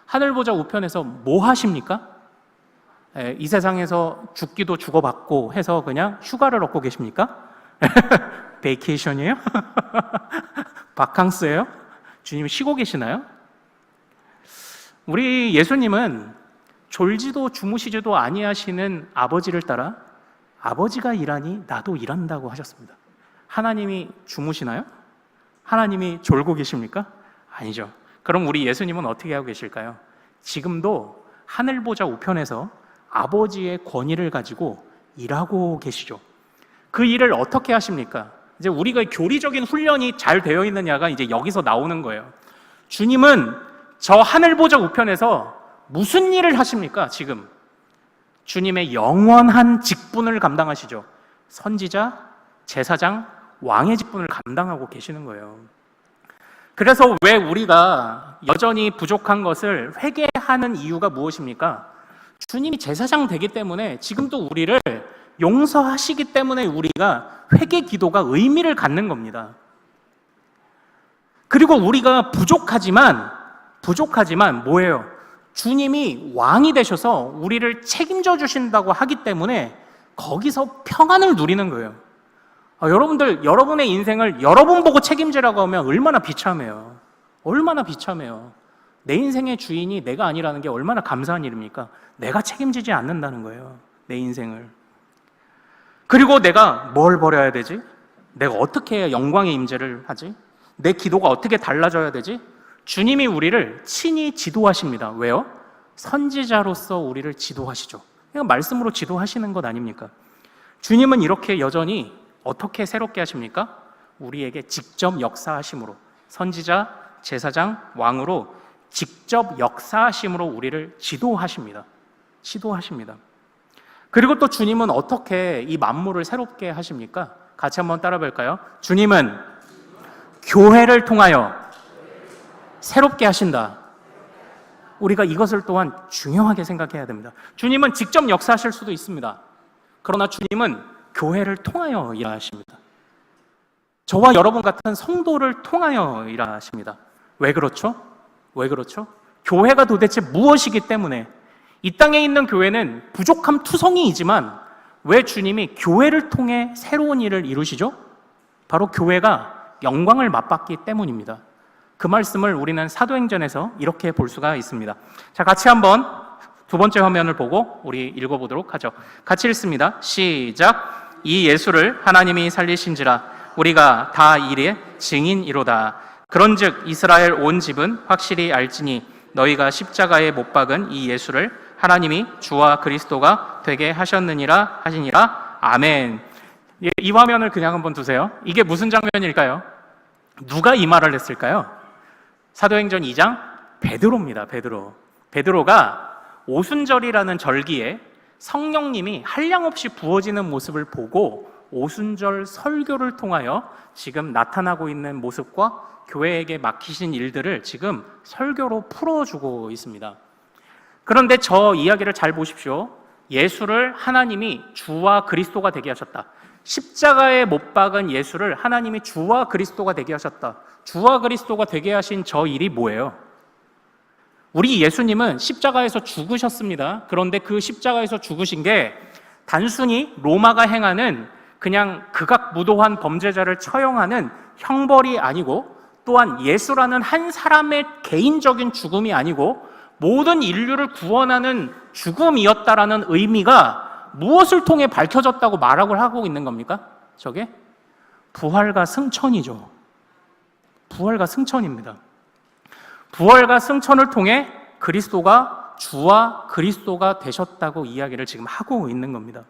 하늘 보좌 우편에서 뭐 하십니까? 네, 이 세상에서 죽기도 죽어봤고 해서 그냥 휴가를 얻고 계십니까? 베이케이션이에요? 바캉스예요? 주님이 쉬고 계시나요? 우리 예수님은 졸지도 주무시지도 아니하시는 아버지를 따라 아버지가 일하니 나도 일한다고 하셨습니다. 하나님이 주무시나요? 하나님이 졸고 계십니까? 아니죠. 그럼 우리 예수님은 어떻게 하고 계실까요? 지금도 하늘 보좌 우편에서 아버지의 권위를 가지고 일하고 계시죠. 그 일을 어떻게 하십니까? 이제 우리가 교리적인 훈련이 잘 되어 있느냐가 이제 여기서 나오는 거예요. 주님은 저 하늘 보좌 우편에서 무슨 일을 하십니까? 지금 주님의 영원한 직분을 감당하시죠. 선지자, 제사장, 왕의 직분을 감당하고 계시는 거예요. 그래서 왜 우리가 여전히 부족한 것을 회개하는 이유가 무엇입니까? 주님이 제사장 되기 때문에 지금도 우리를 용서하시기 때문에 우리가 회개 기도가 의미를 갖는 겁니다. 그리고 우리가 부족하지만 뭐예요? 주님이 왕이 되셔서 우리를 책임져 주신다고 하기 때문에 거기서 평안을 누리는 거예요. 여러분들, 여러분의 인생을 여러분 보고 책임지라고 하면 얼마나 비참해요. 얼마나 비참해요. 내 인생의 주인이 내가 아니라는 게 얼마나 감사한 일입니까? 내가 책임지지 않는다는 거예요. 내 인생을. 그리고 내가 뭘 버려야 되지? 내가 어떻게 해야 영광의 임재를 하지? 내 기도가 어떻게 달라져야 되지? 주님이 우리를 친히 지도하십니다. 왜요? 선지자로서 우리를 지도하시죠. 그냥 말씀으로 지도하시는 것 아닙니까? 주님은 이렇게 여전히 어떻게 새롭게 하십니까? 우리에게 직접 역사하심으로, 선지자, 제사장, 왕으로 직접 역사하심으로 우리를 지도하십니다. 지도하십니다. 그리고 또 주님은 어떻게 이 만물을 새롭게 하십니까? 같이 한번 따라 볼까요? 주님은 교회를 통하여 새롭게 하신다. 우리가 이것을 또한 중요하게 생각해야 됩니다. 주님은 직접 역사하실 수도 있습니다. 그러나 주님은 교회를 통하여 일하십니다. 저와 여러분 같은 성도를 통하여 일하십니다. 왜 그렇죠? 왜 그렇죠? 교회가 도대체 무엇이기 때문에 이 땅에 있는 교회는 부족함 투성이이지만 왜 주님이 교회를 통해 새로운 일을 이루시죠? 바로 교회가 영광을 맛봤기 때문입니다. 그 말씀을 우리는 사도행전에서 이렇게 볼 수가 있습니다. 자, 같이 한번 두 번째 화면을 보고 우리 읽어보도록 하죠. 같이 읽습니다. 시작. 이 예수를 하나님이 살리신지라 우리가 다 이의 증인이로다. 그런즉 이스라엘 온 집은 확실히 알지니 너희가 십자가에 못 박은 이 예수를 하나님이 주와 그리스도가 되게 하셨느니라 하시니라. 아멘. 이 화면을 그냥 한번 두세요. 이게 무슨 장면일까요? 누가 이 말을 했을까요? 사도행전 2장 베드로입니다. 베드로가 오순절이라는 절기에 성령님이 한량없이 부어지는 모습을 보고 오순절 설교를 통하여 지금 나타나고 있는 모습과 교회에게 맡기신 일들을 지금 설교로 풀어주고 있습니다. 그런데 저 이야기를 잘 보십시오. 예수를 하나님이 주와 그리스도가 되게 하셨다. 십자가에 못 박은 예수를 하나님이 주와 그리스도가 되게 하셨다. 주와 그리스도가 되게 하신 저 일이 뭐예요? 우리 예수님은 십자가에서 죽으셨습니다. 그런데 그 십자가에서 죽으신 게 단순히 로마가 행하는 그냥 극악무도한 범죄자를 처형하는 형벌이 아니고, 또한 예수라는 한 사람의 개인적인 죽음이 아니고 모든 인류를 구원하는 죽음이었다라는 의미가 무엇을 통해 밝혀졌다고 말하고 하고 있는 겁니까? 저게 부활과 승천이죠. 부활과 승천입니다. 부활과 승천을 통해 그리스도가 주와 그리스도가 되셨다고 이야기를 지금 하고 있는 겁니다.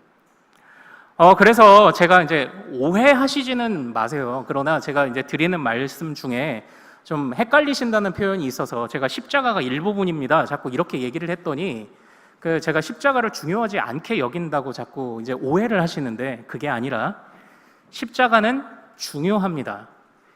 그래서 제가 이제 오해하시지는 마세요. 그러나 제가 이제 드리는 말씀 중에 좀 헷갈리신다는 표현이 있어서 제가 십자가가 일부분입니다. 자꾸 이렇게 얘기를 했더니 제가 십자가를 중요하지 않게 여긴다고 자꾸 이제 오해를 하시는데, 그게 아니라 십자가는 중요합니다.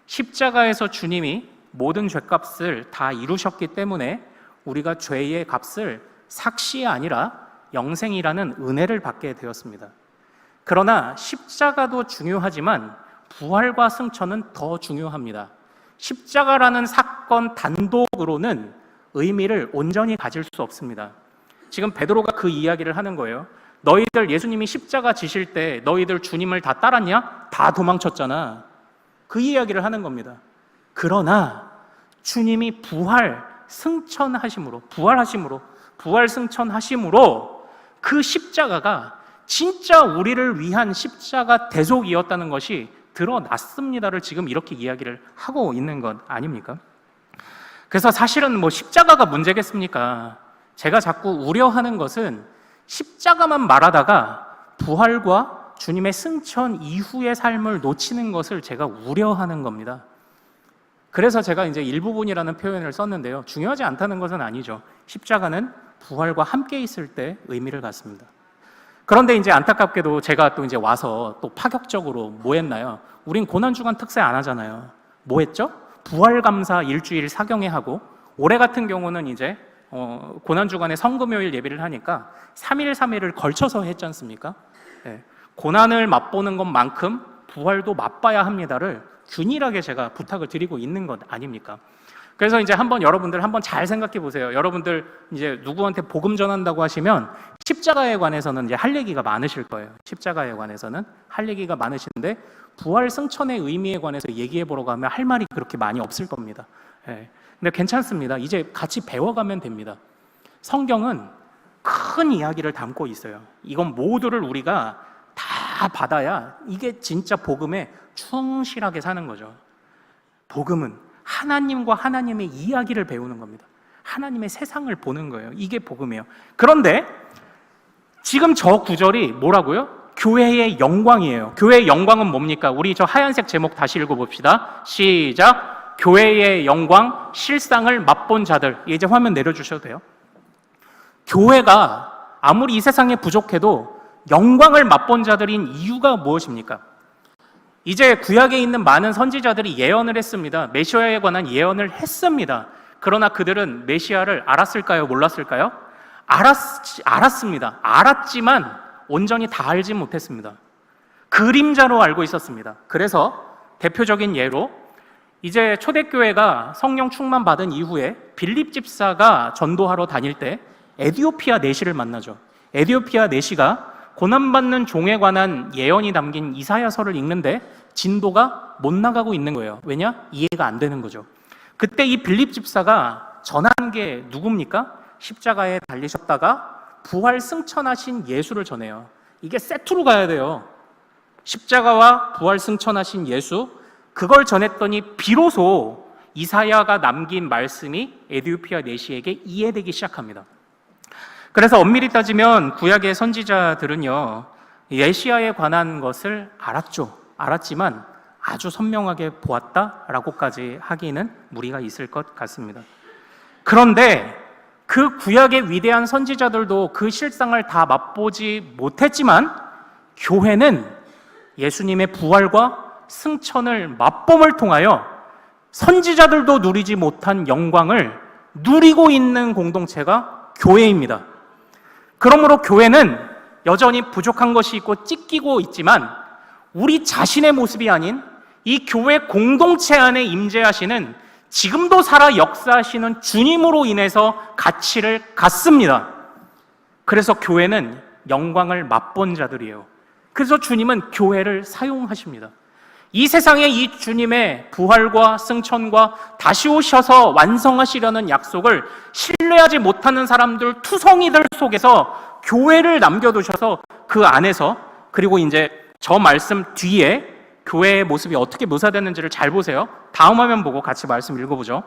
십자가에서 주님이 모든 죄값을 다 이루셨기 때문에 우리가 죄의 값을 삭시가 아니라 영생이라는 은혜를 받게 되었습니다. 그러나 십자가도 중요하지만 부활과 승천은 더 중요합니다. 십자가라는 사건 단독으로는 의미를 온전히 가질 수 없습니다. 지금 베드로가 그 이야기를 하는 거예요. 너희들 예수님이 십자가 지실 때 너희들 주님을 다 따랐냐? 다 도망쳤잖아. 그 이야기를 하는 겁니다. 그러나 주님이 부활 승천하심으로 부활 승천하심으로 그 십자가가 진짜 우리를 위한 십자가 대속이었다는 것이 드러났습니다를 지금 이렇게 이야기를 하고 있는 것 아닙니까? 그래서 사실은 뭐 십자가가 문제겠습니까? 제가 자꾸 우려하는 것은 십자가만 말하다가 부활과 주님의 승천 이후의 삶을 놓치는 것을 제가 우려하는 겁니다. 그래서 제가 이제 일부분이라는 표현을 썼는데요. 중요하지 않다는 것은 아니죠. 십자가는 부활과 함께 있을 때 의미를 갖습니다. 그런데 이제 안타깝게도 제가 또 이제 와서 또 파격적으로 뭐 했나요? 우린 고난주간 특세 안 하잖아요. 뭐 했죠? 부활감사 일주일 사경회 하고, 올해 같은 경우는 이제 고난주간에 성금요일 예배를 하니까 3일 3일을 걸쳐서 했지 않습니까? 네. 고난을 맛보는 것만큼 부활도 맛봐야 합니다를 균일하게 제가 부탁을 드리고 있는 것 아닙니까? 그래서 이제 여러분들 한번 잘 생각해 보세요. 여러분들 이제 누구한테 복음 전한다고 하시면 십자가에 관해서는 이제 할 얘기가 많으실 거예요. 십자가에 관해서는 할 얘기가 많으신데 부활 승천의 의미에 관해서 얘기해 보려고 하면 할 말이 그렇게 많이 없을 겁니다. 예. 근데 괜찮습니다. 이제 같이 배워가면 됩니다. 성경은 큰 이야기를 담고 있어요. 이건 모두를 우리가 다 받아야 이게 진짜 복음에 충실하게 사는 거죠. 복음은 하나님과 하나님의 이야기를 배우는 겁니다. 하나님의 세상을 보는 거예요. 이게 복음이에요. 그런데 지금 저 구절이 뭐라고요? 교회의 영광이에요. 교회의 영광은 뭡니까? 우리 저 하얀색 제목 다시 읽어봅시다. 시작. 교회의 영광, 실상을 맛본 자들. 이제 화면 내려주셔도 돼요. 교회가 아무리 이 세상에 부족해도 영광을 맛본 자들인 이유가 무엇입니까? 이제 구약에 있는 많은 선지자들이 예언을 했습니다. 메시아에 관한 예언을 했습니다. 그러나 그들은 메시아를 알았을까요? 몰랐을까요? 알았습니다. 알았지만 온전히 다 알지 못했습니다. 그림자로 알고 있었습니다. 그래서 대표적인 예로 이제 초대교회가 성령 충만 받은 이후에 빌립 집사가 전도하러 다닐 때 에디오피아 내시를 만나죠. 에디오피아 내시가 고난받는 종에 관한 예언이 담긴 이사야서를 읽는데 진도가 못 나가고 있는 거예요. 왜냐? 이해가 안 되는 거죠. 그때 이 빌립 집사가 전한 게 누굽니까? 십자가에 달리셨다가 부활 승천하신 예수를 전해요. 이게 세트로 가야 돼요. 십자가와 부활 승천하신 예수, 그걸 전했더니 비로소 이사야가 남긴 말씀이 에디오피아 내시에게 이해되기 시작합니다. 그래서 엄밀히 따지면 구약의 선지자들은요, 메시아에 관한 것을 알았지만 아주 선명하게 보았다라고까지 하기는 무리가 있을 것 같습니다. 그런데 그 구약의 위대한 선지자들도 그 실상을 다 맛보지 못했지만 교회는 예수님의 부활과 승천을 맛봄을 통하여 선지자들도 누리지 못한 영광을 누리고 있는 공동체가 교회입니다. 그러므로 교회는 여전히 부족한 것이 있고 찢기고 있지만 우리 자신의 모습이 아닌 이 교회 공동체 안에 임재하시는 지금도 살아 역사하시는 주님으로 인해서 가치를 갖습니다. 그래서 교회는 영광을 맛본 자들이에요. 그래서 주님은 교회를 사용하십니다. 이 세상에 이 주님의 부활과 승천과 다시 오셔서 완성하시려는 약속을 신뢰하지 못하는 사람들, 투성이들 속에서 교회를 남겨두셔서 그 안에서, 그리고 이제 저 말씀 뒤에 교회의 모습이 어떻게 묘사되는지를 잘 보세요. 다음 화면 보고 같이 말씀 읽어보죠.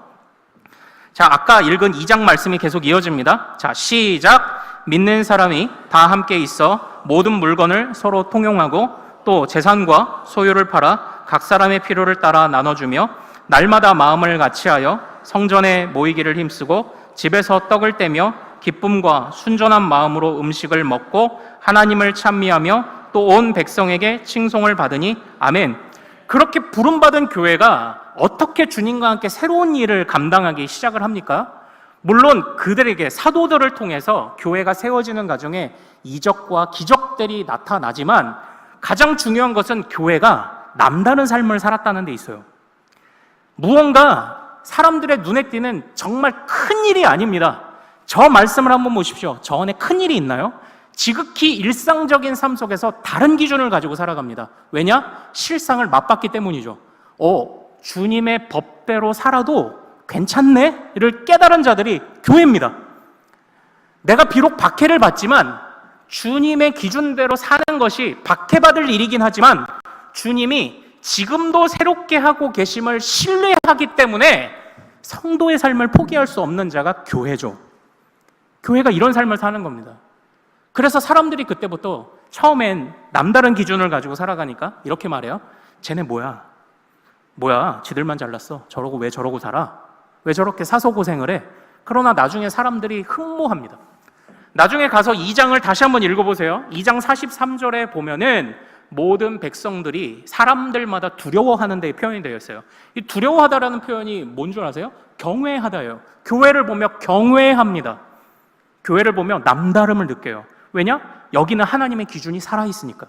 자, 아까 읽은 2장 말씀이 계속 이어집니다. 자, 시작. 믿는 사람이 다 함께 있어 모든 물건을 서로 통용하고 또 재산과 소유를 팔아 각 사람의 필요를 따라 나눠주며 날마다 마음을 같이하여 성전에 모이기를 힘쓰고 집에서 떡을 떼며 기쁨과 순전한 마음으로 음식을 먹고 하나님을 찬미하며 또 온 백성에게 칭송을 받으니 아멘. 그렇게 부름받은 교회가 어떻게 주님과 함께 새로운 일을 감당하기 시작을 합니까? 물론 그들에게 사도들을 통해서 교회가 세워지는 과정에 이적과 기적들이 나타나지만 가장 중요한 것은 교회가 남다른 삶을 살았다는 데 있어요. 무언가 사람들의 눈에 띄는 정말 큰 일이 아닙니다. 저 말씀을 한번 보십시오. 저 안에 큰 일이 있나요? 지극히 일상적인 삶 속에서 다른 기준을 가지고 살아갑니다. 왜냐? 실상을 맛봤기 때문이죠. 주님의 법대로 살아도 괜찮네?를 깨달은 자들이 교회입니다. 내가 비록 박해를 받지만 주님의 기준대로 사는 것이 박해받을 일이긴 하지만 주님이 지금도 새롭게 하고 계심을 신뢰하기 때문에 성도의 삶을 포기할 수 없는 자가 교회죠. 교회가 이런 삶을 사는 겁니다. 그래서 사람들이 그때부터 처음엔 남다른 기준을 가지고 살아가니까 이렇게 말해요. 쟤네 뭐야, 지들만 잘났어. 저러고 왜 저러고 살아? 왜 저렇게 사서 고생을 해? 그러나 나중에 사람들이 흠모합니다. 나중에 가서 2장을 다시 한번 읽어보세요. 2장 43절에 보면은 모든 백성들이 사람들마다 두려워하는 데 표현이 되어 있어요. 이 두려워하다라는 표현이 뭔 줄 아세요? 경외하다예요. 교회를 보며 경외합니다. 교회를 보며 남다름을 느껴요. 왜냐? 여기는 하나님의 기준이 살아있으니까.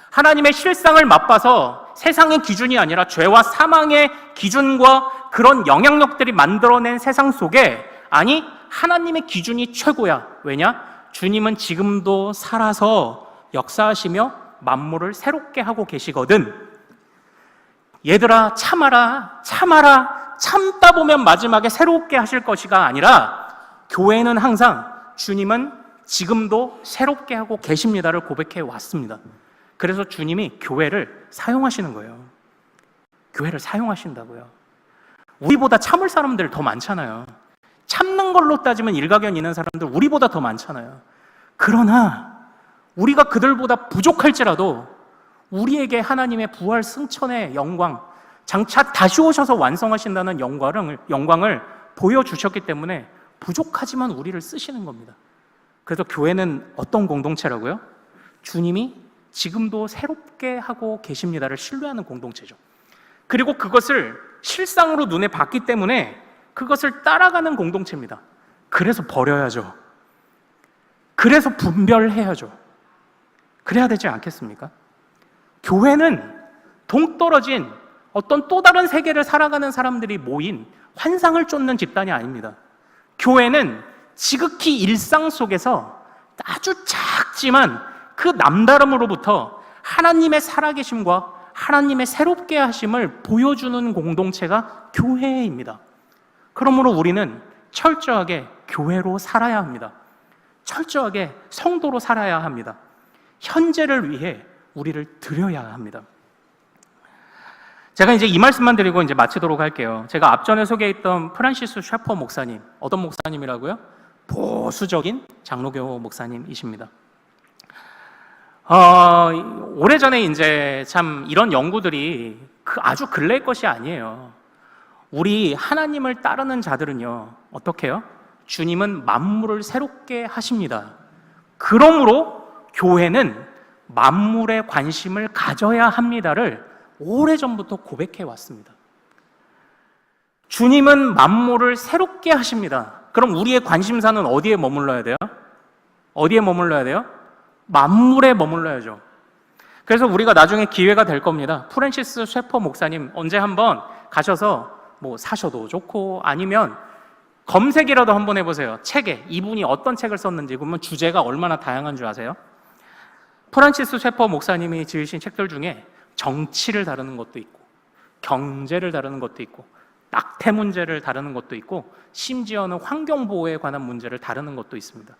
하나님의 실상을 맛봐서 세상의 기준이 아니라 죄와 사망의 기준과 그런 영향력들이 만들어낸 세상 속에, 아니 하나님의 기준이 최고야. 왜냐? 주님은 지금도 살아서 역사하시며 만물을 새롭게 하고 계시거든. 얘들아 참아라, 참다 보면 마지막에 새롭게 하실 것이가 아니라 교회는 항상 주님은 지금도 새롭게 하고 계십니다를 고백해 왔습니다. 그래서 주님이 교회를 사용하시는 거예요. 교회를 사용하신다고요. 우리보다 참을 사람들 더 많잖아요. 참는 걸로 따지면 일가견 있는 사람들 우리보다 더 많잖아요. 그러나 우리가 그들보다 부족할지라도 우리에게 하나님의 부활 승천의 영광, 장차 다시 오셔서 완성하신다는 영광을 보여주셨기 때문에 부족하지만 우리를 쓰시는 겁니다. 그래서 교회는 어떤 공동체라고요? 주님이 지금도 새롭게 하고 계십니다를 신뢰하는 공동체죠. 그리고 그것을 실상으로 눈에 봤기 때문에 그것을 따라가는 공동체입니다. 그래서 버려야죠. 그래서 분별해야죠. 그래야 되지 않겠습니까? 교회는 동떨어진 어떤 또 다른 세계를 살아가는 사람들이 모인 환상을 쫓는 집단이 아닙니다. 교회는 지극히 일상 속에서 아주 작지만 그 남다름으로부터 하나님의 살아계심과 하나님의 새롭게 하심을 보여주는 공동체가 교회입니다. 그러므로 우리는 철저하게 교회로 살아야 합니다. 철저하게 성도로 살아야 합니다. 현재를 위해 우리를 드려야 합니다. 제가 이제 이 말씀만 드리고 이제 마치도록 할게요. 제가 앞전에 소개했던 프란시스 셰퍼 목사님, 어떤 목사님이라고요? 보수적인 장로교 목사님이십니다. 오래전에 이제 참 이런 연구들이 아주 근래의 것이 아니에요. 우리 하나님을 따르는 자들은요, 어떻게 해요? 주님은 만물을 새롭게 하십니다. 그러므로 교회는 만물에 관심을 가져야 합니다를 오래전부터 고백해 왔습니다. 주님은 만물을 새롭게 하십니다. 그럼 우리의 관심사는 어디에 머물러야 돼요? 어디에 머물러야 돼요? 만물에 머물러야죠. 그래서 우리가 나중에 기회가 될 겁니다. 프란시스 셰퍼 목사님 언제 한번 가셔서 뭐 사셔도 좋고, 아니면 검색이라도 한번 해보세요. 책에 이분이 어떤 책을 썼는지. 그러면 주제가 얼마나 다양한 줄 아세요? 프란치스 셰퍼 목사님이 지으신 책들 중에 정치를 다루는 것도 있고, 경제를 다루는 것도 있고, 낙태 문제를 다루는 것도 있고, 심지어는 환경보호에 관한 문제를 다루는 것도 있습니다.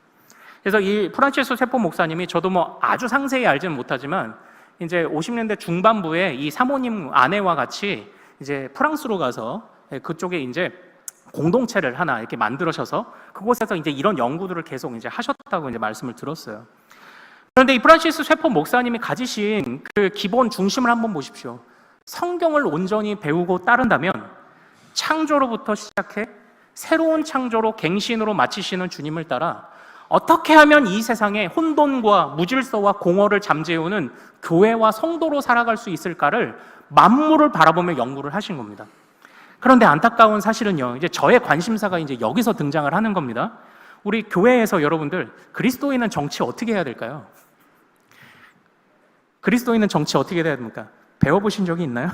그래서 이 프란치스 셰퍼 목사님이, 저도 뭐 아주 상세히 알지는 못하지만 이제 50년대 중반부에 이 사모님 아내와 같이 이제 프랑스로 가서 그쪽에 이제 공동체를 하나 이렇게 만들으셔서 그곳에서 이제 이런 연구들을 계속 이제 하셨다고 이제 말씀을 들었어요. 그런데 이 프란시스 셰퍼 목사님이 가지신 그 기본 중심을 한번 보십시오. 성경을 온전히 배우고 따른다면 창조로부터 시작해 새로운 창조로 갱신으로 마치시는 주님을 따라 어떻게 하면 이 세상에 혼돈과 무질서와 공허를 잠재우는 교회와 성도로 살아갈 수 있을까를 만물을 바라보며 연구를 하신 겁니다. 그런데 안타까운 사실은요, 이제 저의 관심사가 이제 여기서 등장을 하는 겁니다. 우리 교회에서 여러분들, 그리스도인은 정치 어떻게 해야 될까요? 그리스도인은 정치 어떻게 해야 됩니까? 배워보신 적이 있나요?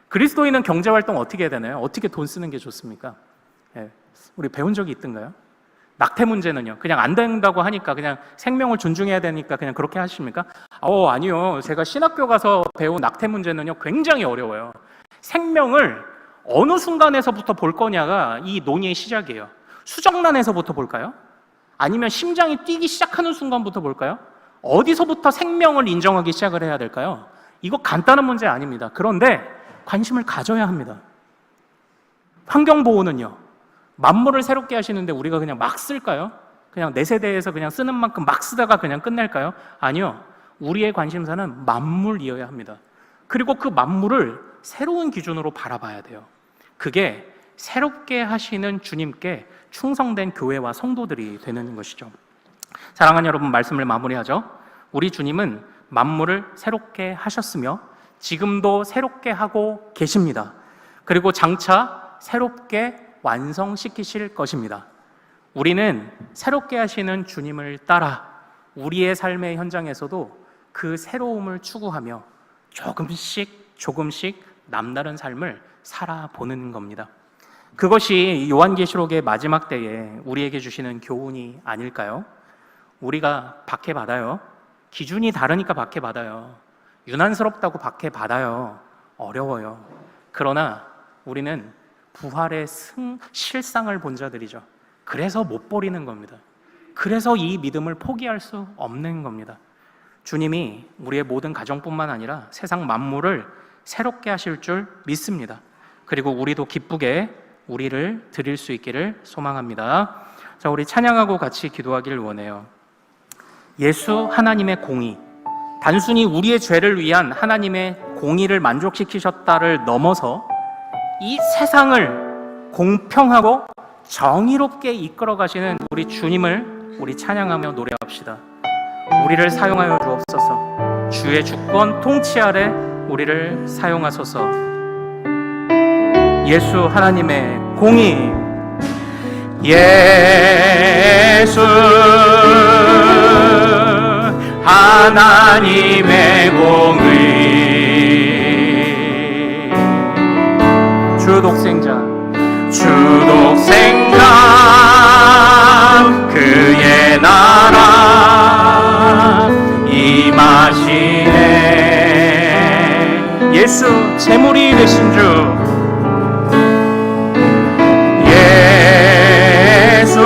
그리스도인은 경제활동 어떻게 해야 되나요? 어떻게 돈 쓰는 게 좋습니까? 예, 우리 배운 적이 있던가요? 낙태 문제는요, 그냥 안 된다고 하니까 그냥 생명을 존중해야 되니까 그냥 그렇게 하십니까? 아니요. 제가 신학교 가서 배운 낙태 문제는요, 굉장히 어려워요. 생명을 어느 순간에서부터 볼 거냐가 이 논의의 시작이에요. 수정란에서부터 볼까요? 아니면 심장이 뛰기 시작하는 순간부터 볼까요? 어디서부터 생명을 인정하기 시작을 해야 될까요? 이거 간단한 문제 아닙니다. 그런데 관심을 가져야 합니다. 환경보호는요, 만물을 새롭게 하시는데 우리가 그냥 막 쓸까요? 그냥 내 세대에서 그냥 쓰는 만큼 막 쓰다가 그냥 끝낼까요? 아니요. 우리의 관심사는 만물이어야 합니다. 그리고 그 만물을 새로운 기준으로 바라봐야 돼요. 그게 새롭게 하시는 주님께 충성된 교회와 성도들이 되는 것이죠. 사랑하는 여러분, 말씀을 마무리하죠. 우리 주님은 만물을 새롭게 하셨으며 지금도 새롭게 하고 계십니다. 그리고 장차 새롭게 완성시키실 것입니다. 우리는 새롭게 하시는 주님을 따라 우리의 삶의 현장에서도 그 새로움을 추구하며 조금씩 남다른 삶을 살아보는 겁니다. 그것이 요한계시록의 마지막 때에 우리에게 주시는 교훈이 아닐까요? 우리가 박해받아요. 기준이 다르니까 박해받아요. 유난스럽다고 박해받아요. 어려워요. 그러나 우리는 부활의 실상을 본 자들이죠. 그래서 못 버리는 겁니다. 그래서 이 믿음을 포기할 수 없는 겁니다. 주님이 우리의 모든 가정뿐만 아니라 세상 만물을 새롭게 하실 줄 믿습니다. 그리고 우리도 기쁘게 우리를 드릴 수 있기를 소망합니다. 자, 우리 찬양하고 같이 기도하기를 원해요. 예수 하나님의 공의, 단순히 우리의 죄를 위한 하나님의 공의를 만족시키셨다를 넘어서 이 세상을 공평하고 정의롭게 이끌어 가시는 우리 주님을 우리 찬양하며 노래합시다. 우리를 사용하여 주옵소서. 주의 주권 통치 아래 우리를 사용하소서. 예수 하나님의 공의, 예수 하나님의 공의, 주 독생자 그의 나라 임하시네. 예수 제물이 되신 주, 예수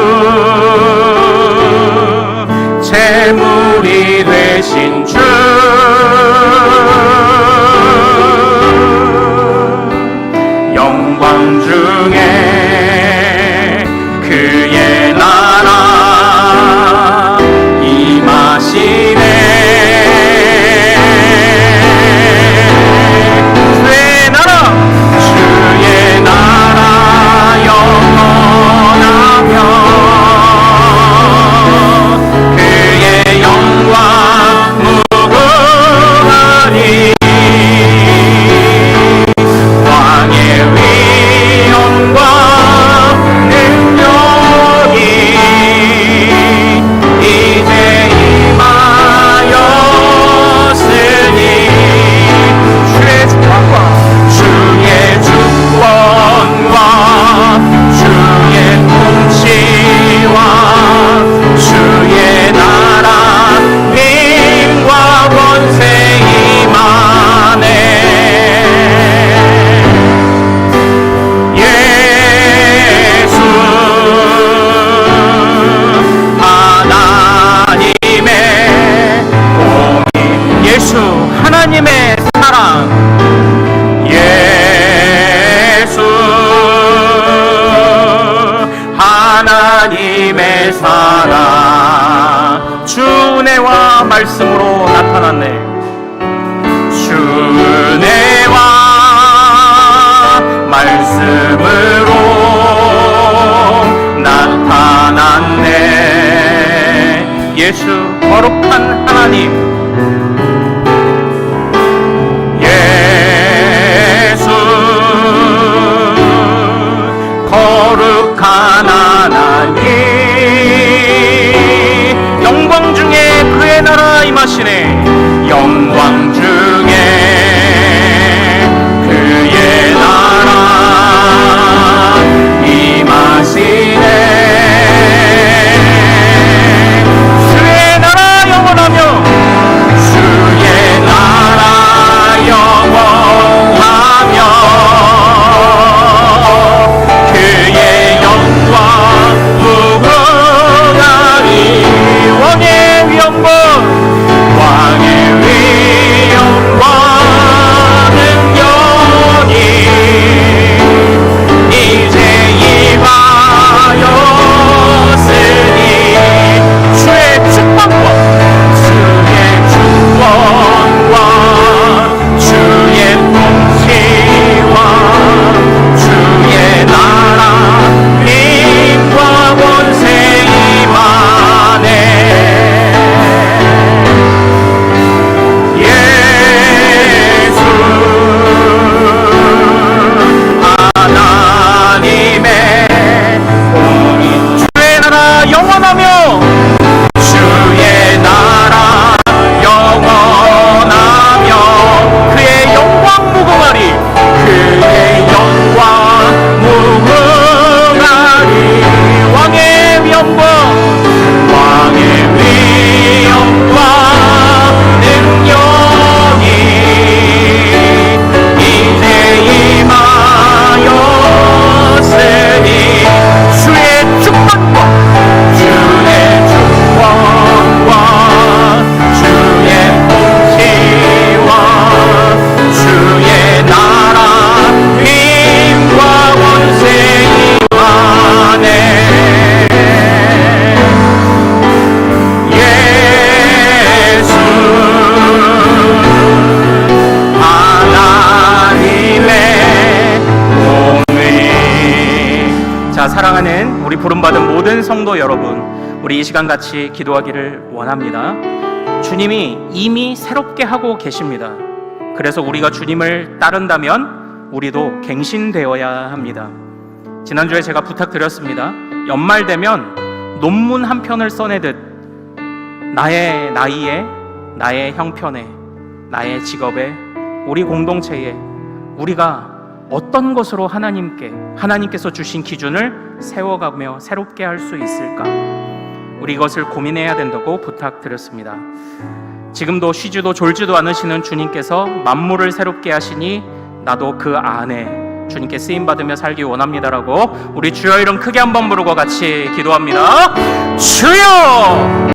제물이 되신 주, 영광 중에 그의 나라 임하시네. 주의 나라 영원하며 그의 영광 무궁하네. 예수 하나님의 사랑, 예수 하나님의 사랑, 주 은혜와 말씀으로 나타났네. 주 은혜와 말씀으로 나타났네. 예수 거룩한 하나님, 예수 거룩한 하나님, 영광 중에 그의 나라 임하시네. 영광 중에 그의 나라 임하시네. 주의 나라 영원하며, 주의 나라 영원하며, 그의 영광 무궁하리. 왕의 위엄과 왕의 위엄과 능력이 이제 임하였으니, 주의 축복과 주의 축복과 주의 통치와 주의 나라 힘과 권세 임하네. 예수 하나님의 공인, 주의 나라 영원하며, 주의 나라 영원하며, 그의 영광 무궁하리. 그의 영광 무궁하리. 왕의 위엄과 왕의 위엄과 능력이 이제 임하였으니, 주의 축복과 주의 축복과 주의 통치와 주의 나라 힘과 권세 임하네. 예수 하나님의 공의. 자, 사랑하는 우리 부름받은 모든 성도 여러분, 우리 이 시간 같이 기도하기를 원합니다. 주님이 이미 새롭게 하고 계십니다. 그래서 우리가 주님을 따른다면 우리도 갱신되어야 합니다. 지난주에 제가 부탁드렸습니다. 연말 되면 논문 한 편을 써내듯 나의 나이에, 나의 형편에, 나의 직업에, 우리 공동체에 우리가 어떤 것으로 하나님께서 주신 기준을 세워가며 새롭게 할 수 있을까? 우리 이것을 고민해야 된다고 부탁드렸습니다. 지금도 쉬지도 졸지도 않으시는 주님께서 만물을 새롭게 하시니 나도 그 안에 주님께 쓰임받으며 살기 원합니다라고 우리 주여 이름 크게 한번 부르고 같이 기도합니다. 주여!